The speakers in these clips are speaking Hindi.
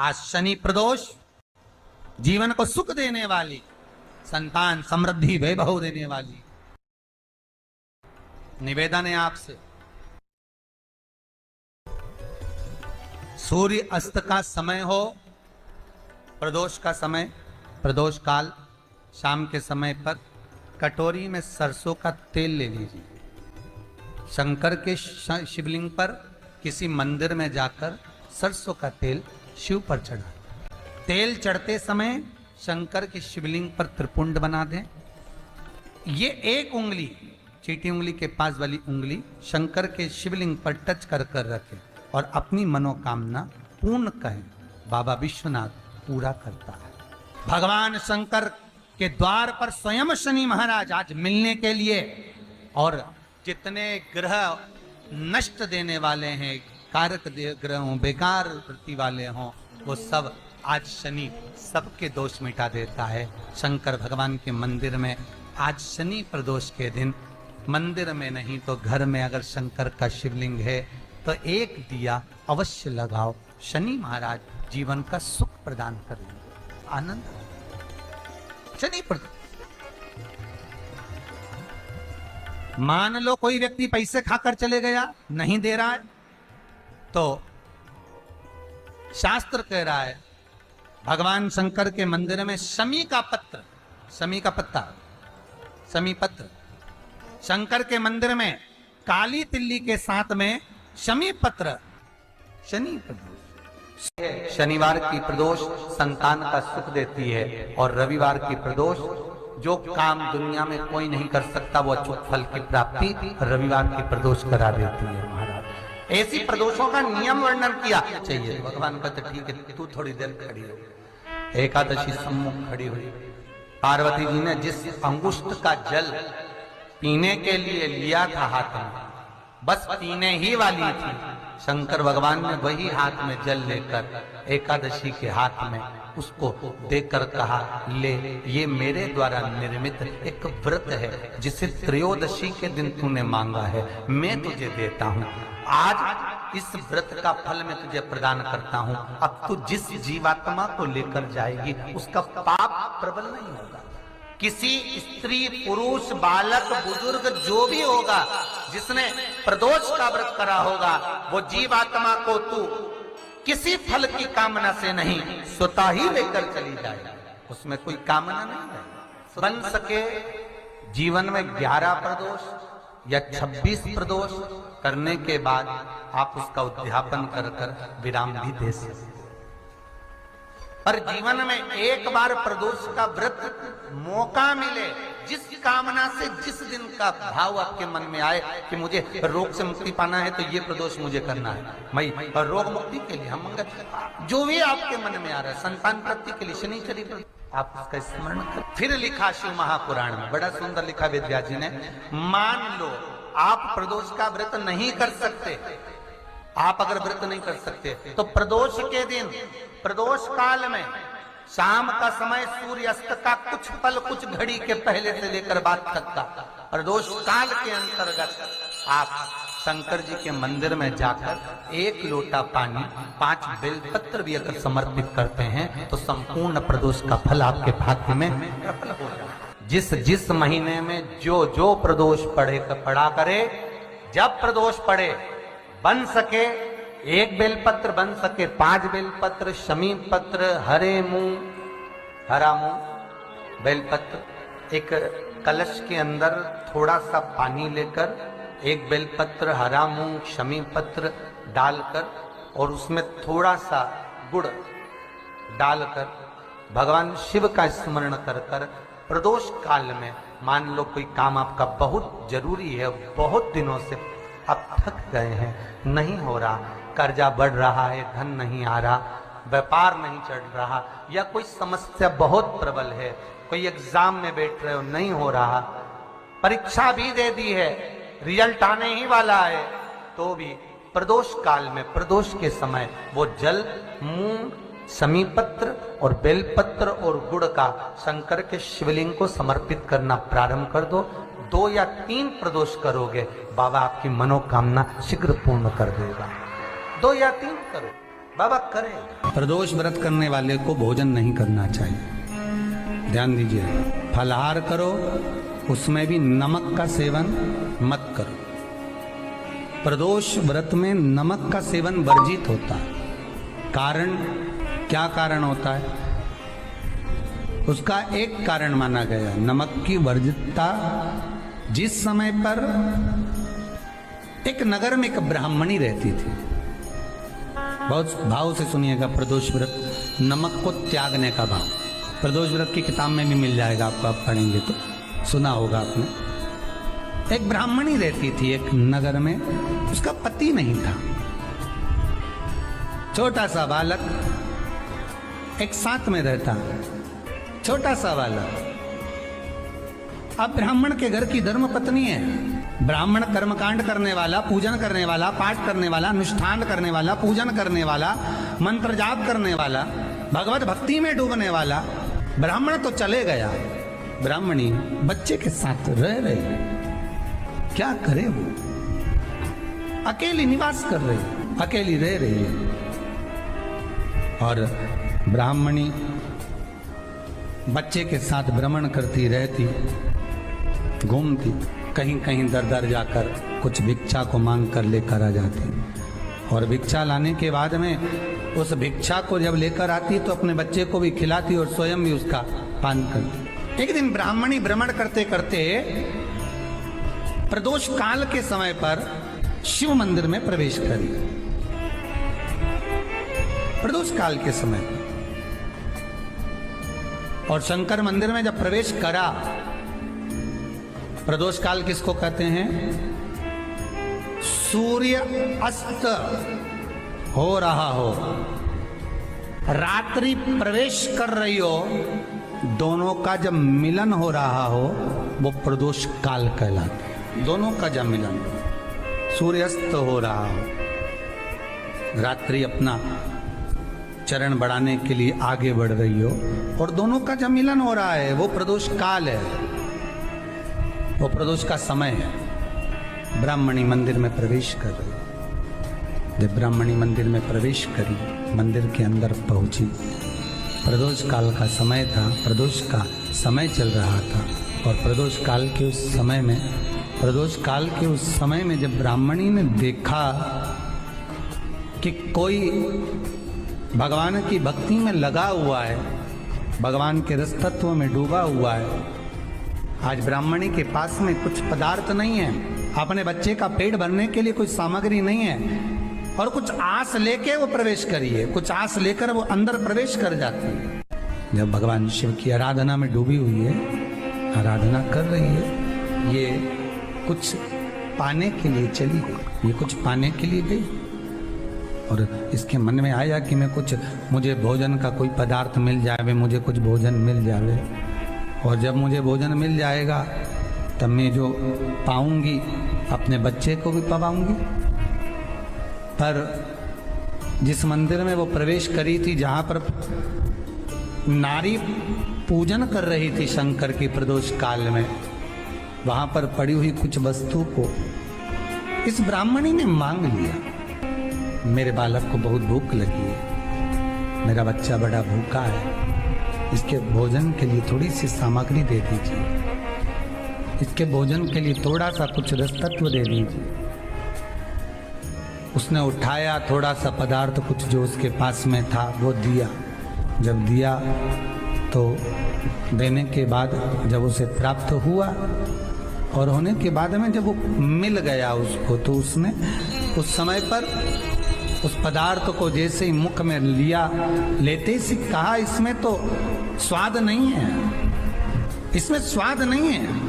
आज शनि प्रदोष जीवन को सुख देने वाली, संतान समृद्धि वैभव देने वाली। निवेदन है आपसे, सूर्य अस्त का समय हो, प्रदोष का समय, प्रदोष काल, शाम के समय पर कटोरी में सरसों का तेल ले लीजिए। शंकर के शिवलिंग पर किसी मंदिर में जाकर सरसों का तेल शिव पर चढ़ा। तेल चढ़ते समय शंकर के शिवलिंग पर त्रिपुंड बना दें। ये एक उंगली, चीटी उंगली के पास वाली उंगली शंकर के शिवलिंग पर टच कर कर रखें और अपनी मनोकामना पूर्ण कहें। बाबा विश्वनाथ पूरा करता है। भगवान शंकर के द्वार पर स्वयं शनि महाराज आज मिलने के लिए, और जितने ग्रह नष्ट देने वाले हैं, कारक ग्रह हों, बेकार वृत्ति वाले हों, वो सब आज शनि सबके दोष मिटा देता है। शंकर भगवान के मंदिर में आज शनि प्रदोष के दिन, मंदिर में नहीं तो घर में अगर शंकर का शिवलिंग है तो एक दिया अवश्य लगाओ। शनि महाराज जीवन का सुख प्रदान करेंगे, आनंद। शनि प्रदोष, मान लो कोई व्यक्ति पैसे खाकर चले गया, नहीं दे रहा है, तो शास्त्र कह रहा है भगवान शंकर के मंदिर में शमी का पत्र, शमी का पत्ता, शमी पत्र, शंकर के मंदिर में काली तिल्ली के साथ में शमी पत्र। शनि प्रदोष, शनिवार की प्रदोष संतान का सुख देती है, और रविवार की प्रदोष जो काम दुनिया में कोई नहीं कर सकता वो अचूक फल की प्राप्ति रविवार की प्रदोष करा देती है महाराज। ऐसी प्रदोषों का नियम वर्णन किया चाहिए। भगवान कहते ठीक है, तू थोड़ी देर खड़ी हो। एकादशी सम्मुख खड़ी हुई, पार्वती जी ने जिस अंगुष्ठ का जल पीने के लिए लिया था हाथ में, बस पीने ही वाली थी, शंकर भगवान ने वही हाथ में जल लेकर एकादशी के हाथ में उसको देकर कहा, ले, ये मेरे द्वारा निर्मित एक व्रत है जिसे त्रयोदशी के दिन तूने मांगा है, मैं तुझे देता हूँ। आज इस व्रत का फल मैं तुझे प्रदान करता हूँ। अब तू जिस जीवात्मा को लेकर जाएगी उसका पाप प्रबल नहीं होगा। किसी स्त्री, पुरुष, बालक, बुजुर्ग जो भी होगा जिसने प्रदोष का व्रत करा होगा, वो जीवात्मा को तू किसी फल की कामना से नहीं, स्वतः ही लेकर चली जाए। उसमें कोई कामना नहीं है। बन सके जीवन में 11 प्रदोष या 26 प्रदोष करने के बाद आप उसका उद्यापन कर कर विराम भी दे सकते। पर जीवन में एक बार प्रदोष का व्रत मौका मिले, जिस कामना से जिस दिन का भाव आपके मन में आए कि मुझे रोग से मुक्ति पाना है तो ये प्रदोष मुझे करना है, मैं रोग मुक्ति के लिए, हम जो भी आपके मन में आ रहा है, संतान प्राप्ति के लिए शनिचरी आप उसका स्मरण कर। फिर लिखा शिव महापुराण में, बड़ा सुंदर लिखा वेदव्यास जी ने, मान लो आप प्रदोष का व्रत नहीं कर सकते, आप अगर व्रत नहीं कर सकते तो प्रदोष के दिन, प्रदोष काल में शाम का समय सूर्य अस्त का कुछ पल, कुछ घड़ी के पहले से लेकर बाद तक का प्रदोष काल के अंतर्गत आप शंकर जी के मंदिर में जाकर 1 लोटा पानी, 5 बेलपत्र भी अगर समर्पित करते हैं तो संपूर्ण प्रदोष का फल आपके भाग्य में प्रबल हो जाए। जिस जिस महीने में जो जो प्रदोष पड़ा करे, जब प्रदोष पड़े, बन सके 1 बेलपत्र, बन सके 5 बेलपत्र, शमी पत्र, हरे मूंग, हरा मूंग, बेलपत्र, एक कलश के अंदर थोड़ा सा पानी लेकर 1 बेलपत्र, हरा मूंग, शमी पत्र डालकर और उसमें थोड़ा सा गुड़ डालकर भगवान शिव का स्मरण कर कर प्रदोष काल में, मान लो कोई काम आपका बहुत जरूरी है, बहुत दिनों से आप थक गए हैं, नहीं हो रहा, कर्जा बढ़ रहा है, धन नहीं आ रहा, व्यापार नहीं चढ़ रहा, या कोई समस्या बहुत प्रबल है, कोई एग्जाम में बैठ रहे हो, नहीं हो रहा, परीक्षा भी दे दी है, रिजल्ट आने ही वाला है, तो भी प्रदोष काल में, प्रदोष के समय वो जल, मूंग, शमी पत्र और बेलपत्र और गुड़ का शंकर के शिवलिंग को समर्पित करना प्रारंभ कर दो। 2 या 3 प्रदोष करोगे, बाबा आपकी मनोकामना शीघ्र पूर्ण कर देगा। 2 या 3 करो, बाबा करे। प्रदोष व्रत करने वाले को भोजन नहीं करना चाहिए, ध्यान दीजिए। फलाहार करो, उसमें भी नमक का सेवन मत करो। प्रदोष व्रत में नमक का सेवन वर्जित होता है। कारण, क्या कारण होता है? उसका एक कारण माना गया, नमक की वर्जितता। जिस समय पर एक नगर में एक ब्राह्मणी रहती थी, बहुत भाव से सुनिएगा, प्रदोष व्रत, नमक को त्यागने का भाव। प्रदोष व्रत की किताब में भी मिल जाएगा आपको, आप पढ़ेंगे तो सुना होगा आपने। एक ब्राह्मणी रहती थी एक नगर में, उसका पति नहीं था। छोटा सा बालक एक साथ में रहता, छोटा सा बालक। अब ब्राह्मण के घर की धर्म पत्नी है। ब्राह्मण कर्मकांड करने वाला, पूजन करने वाला, पाठ करने वाला, अनुष्ठान करने वाला, पूजन करने वाला, मंत्र जाप करने वाला, भगवत भक्ति में डूबने वाला। ब्राह्मण तो चले गया, ब्राह्मणी बच्चे के साथ रह रही। क्या करे वो? अकेली निवास कर रही, अकेली रह रही है। और ब्राह्मणी बच्चे के साथ भ्रमण करती रहती, घूमती, कहीं कहीं दर दर जाकर कुछ भिक्षा को मांग कर लेकर आ जाती। और भिक्षा लाने के बाद में उस भिक्षा को जब लेकर आती तो अपने बच्चे को भी खिलाती और स्वयं भी उसका पान करती। एक दिन ब्राह्मणी भ्रमण करते करते प्रदोष काल के समय पर शिव मंदिर में प्रवेश करी। प्रदोष काल के समय पर, और शंकर मंदिर में जब प्रवेश करा, प्रदोष काल किसको कहते हैं? सूर्य अस्त हो रहा हो, रात्रि प्रवेश कर रही हो, दोनों का जब मिलन हो रहा हो वो प्रदोष काल कहलाता है। दोनों का जब मिलन, सूर्यास्त हो रहा हो, रात्रि अपना चरण बढ़ाने के लिए आगे बढ़ रही हो, और दोनों का जब मिलन हो रहा है वो प्रदोष काल है, वो प्रदोष का समय है। ब्राह्मणी मंदिर में प्रवेश कर रही। जब ब्राह्मणी मंदिर में प्रवेश करी, मंदिर के अंदर पहुंची, प्रदोष काल का समय था, प्रदोष का समय चल रहा था। और प्रदोष काल के उस समय में, प्रदोष काल के उस समय में जब ब्राह्मणी ने देखा कि कोई भगवान की भक्ति में लगा हुआ है, भगवान के रस तत्व में डूबा हुआ है। आज ब्राह्मणी के पास में कुछ पदार्थ नहीं है, अपने बच्चे का पेट भरने के लिए कोई सामग्री नहीं है, और कुछ आस लेके वो प्रवेश करी है, कुछ आस लेकर वो अंदर प्रवेश कर जाती है। जब भगवान शिव की आराधना में डूबी हुई है, आराधना कर रही है, ये कुछ पाने के लिए चली गई, ये कुछ पाने के लिए गई, और इसके मन में आया कि मैं कुछ, मुझे भोजन का कोई पदार्थ मिल जाए, मुझे कुछ भोजन मिल जाए, और जब मुझे भोजन मिल जाएगा तब मैं जो पाऊंगी अपने बच्चे को भी पाऊंगी। पर जिस मंदिर में वो प्रवेश करी थी, जहां पर नारी पूजन कर रही थी शंकर की प्रदोष काल में, वहां पर पड़ी हुई कुछ वस्तु को इस ब्राह्मणी ने मांग लिया। मेरे बालक को बहुत भूख लगी है, मेरा बच्चा बड़ा भूखा है, इसके भोजन के लिए थोड़ी सी सामग्री दे दीजिए, इसके भोजन के लिए थोड़ा सा कुछ रस तत्व दे दीजिए। उसने उठाया थोड़ा सा पदार्थ, कुछ जो उसके पास में था वो दिया। जब दिया तो देने के बाद जब उसे प्राप्त हुआ, और होने के बाद में जब वो मिल गया उसको, तो उसने उस समय पर उस पदार्थ को जैसे ही मुख में लिया, लेते ही कहा, इसमें तो स्वाद नहीं है, इसमें स्वाद नहीं है।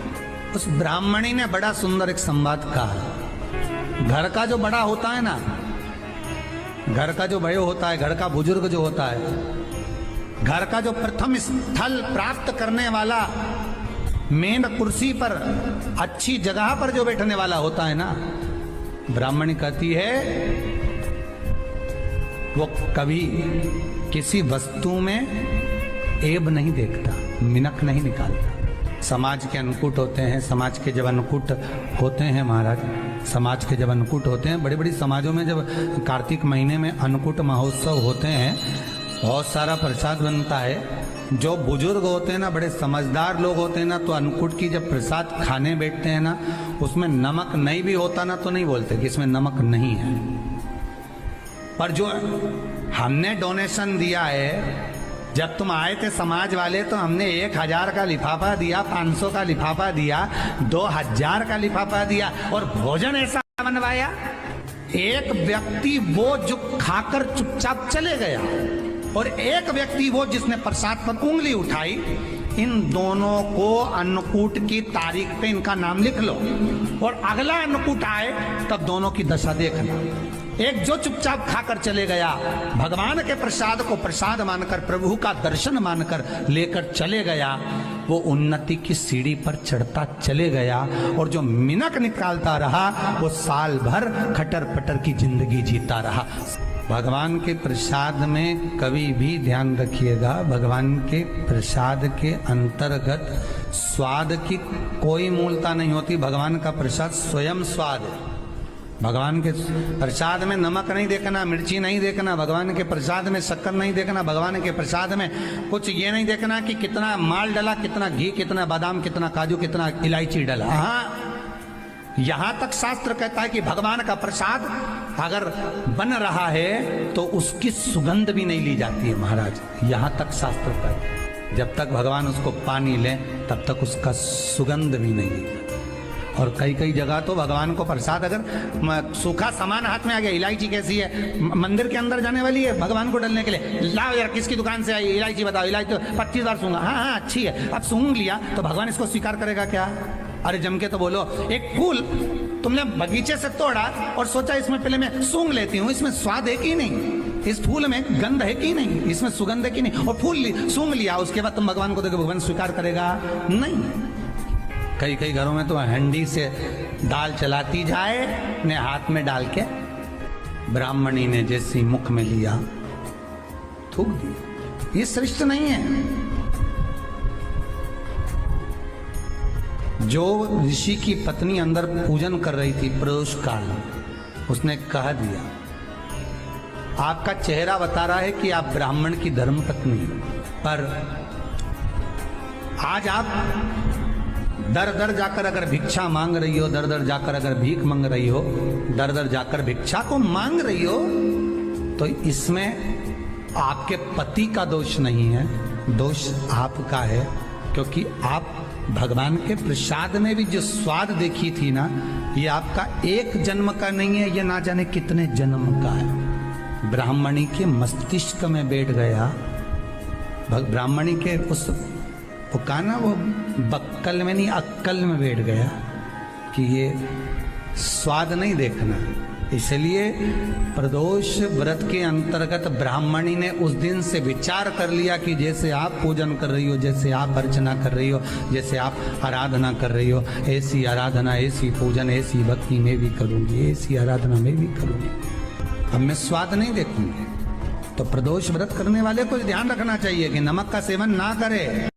उस ब्राह्मणी ने बड़ा सुंदर एक संवाद कहा। घर का जो बड़ा होता है ना, घर का जो बड़े होता है, घर का बुजुर्ग जो होता है, घर का जो प्रथम स्थल प्राप्त करने वाला, मेन कुर्सी पर, अच्छी जगह पर जो बैठने वाला होता है ना, ब्राह्मणी कहती है वो कभी किसी वस्तु में ऐब नहीं देखता, मिनक नहीं निकालता। समाज के अनुकूट होते हैं, समाज के जब अनुकूट होते हैं महाराज, समाज के जब अन्नकूट होते हैं, बड़ी बड़ी समाजों में जब कार्तिक महीने में अन्नकूट महोत्सव होते हैं, बहुत सारा प्रसाद बनता है। जो बुजुर्ग होते हैं ना, बड़े समझदार लोग होते हैं ना, तो अन्नकूट की जब प्रसाद खाने बैठते हैं ना, उसमें नमक नहीं भी होता ना तो नहीं बोलते कि इसमें नमक नहीं है। पर जो हमने डोनेशन दिया है, जब तुम आए थे समाज वाले तो हमने 1000 का लिफाफा दिया, 500 का लिफाफा दिया, 2000 का लिफाफा दिया, और भोजन ऐसा बनवाया। एक व्यक्ति वो जो खाकर चुपचाप चले गया, और एक व्यक्ति वो जिसने प्रसाद पर उंगली उठाई। इन दोनों को अन्नकूट की तारीख पे इनका नाम लिख लो, और अगला अन्नकूट आए तब दोनों की दशा देखना। एक जो चुपचाप खाकर चले गया, भगवान के प्रसाद को प्रसाद मानकर, प्रभु का दर्शन मानकर लेकर चले गया, वो उन्नति की सीढ़ी पर चढ़ता चले गया, और जो मिनक निकालता रहा वो साल भर खटर पटर की जिंदगी जीता रहा। भगवान के प्रसाद में कभी भी ध्यान रखिएगा, भगवान के प्रसाद के अंतर्गत स्वाद की कोई मूलता नहीं होती। भगवान का प्रसाद स्वयं स्वाद है। भगवान के प्रसाद में नमक नहीं देखना, मिर्ची नहीं देखना, भगवान के प्रसाद में शक्कर नहीं देखना, भगवान के प्रसाद में कुछ ये नहीं देखना कि कितना माल डला, कितना घी, कितना बादाम, कितना काजू, कितना इलायची डला। हाँ, यहां तक शास्त्र कहता है कि भगवान का प्रसाद अगर बन रहा है तो उसकी सुगंध भी नहीं ली जाती है महाराज। यहां तक शास्त्र कहता है, जब तक भगवान उसको पानी ले तब तक उसका सुगंध भी नहीं ली। और कई कई जगह तो भगवान को प्रसाद अगर सूखा सामान हाथ में आ गया, इलायची कैसी है, मंदिर के अंदर जाने वाली है भगवान को डलने के लिए, लाओ यार किसकी दुकान से आई इलायची बताओ, इलायची तो 25 बार सूंघा, हाँ हाँ अच्छी है, अब सूंघ लिया तो भगवान इसको स्वीकार करेगा क्या? अरे जम के तो बोलो। एक फूल तुमने बगीचे से तोड़ा और सोचा इसमें पहले मैं सूंघ लेती हूँ, इसमें स्वाद है कि नहीं, इस फूल में गंध है कि नहीं, इसमें सुगंध है कि नहीं, और फूल सूंघ लिया, उसके बाद तुम भगवान को देखो, भगवान स्वीकार करेगा नहीं। कई कई घरों में तो हंडी से दाल चलाती जाए ने हाथ में डाल के ब्राह्मणी ने जैसी मुख में लिया थूक दिया। ये श्रेष्ठ नहीं है। जो ऋषि की पत्नी अंदर पूजन कर रही थी प्रदोष काल में, उसने कह दिया आपका चेहरा बता रहा है कि आप ब्राह्मण की धर्म पत्नी, पर आज आप दर दर जाकर अगर भिक्षा मांग रही हो, दर दर जाकर अगर भीख मांग रही हो, दर दर जाकर भिक्षा को मांग रही हो, तो इसमें आपके पति का दोष नहीं है, दोष आपका है। क्योंकि आप भगवान के प्रसाद में भी जो स्वाद देखी थी ना, ये आपका एक जन्म का नहीं है, ये ना जाने कितने जन्म का है। ब्राह्मणी के मस्तिष्क में बैठ गया, ब्राह्मणी के उस वो कहा ना, वो बक्कल में नहीं अक्कल में बैठ गया कि ये स्वाद नहीं देखना। इसलिए प्रदोष व्रत के अंतर्गत ब्राह्मणी ने उस दिन से विचार कर लिया कि जैसे आप पूजन कर रही हो, जैसे आप अर्चना कर रही हो, जैसे आप आराधना कर रही हो, ऐसी आराधना, ऐसी पूजन, ऐसी भक्ति मैं भी करूंगी, ऐसी आराधना मैं भी करूंगी। अब मैं स्वाद नहीं देखूंगी। तो प्रदोष व्रत करने वाले को ध्यान रखना चाहिए कि नमक का सेवन ना करे।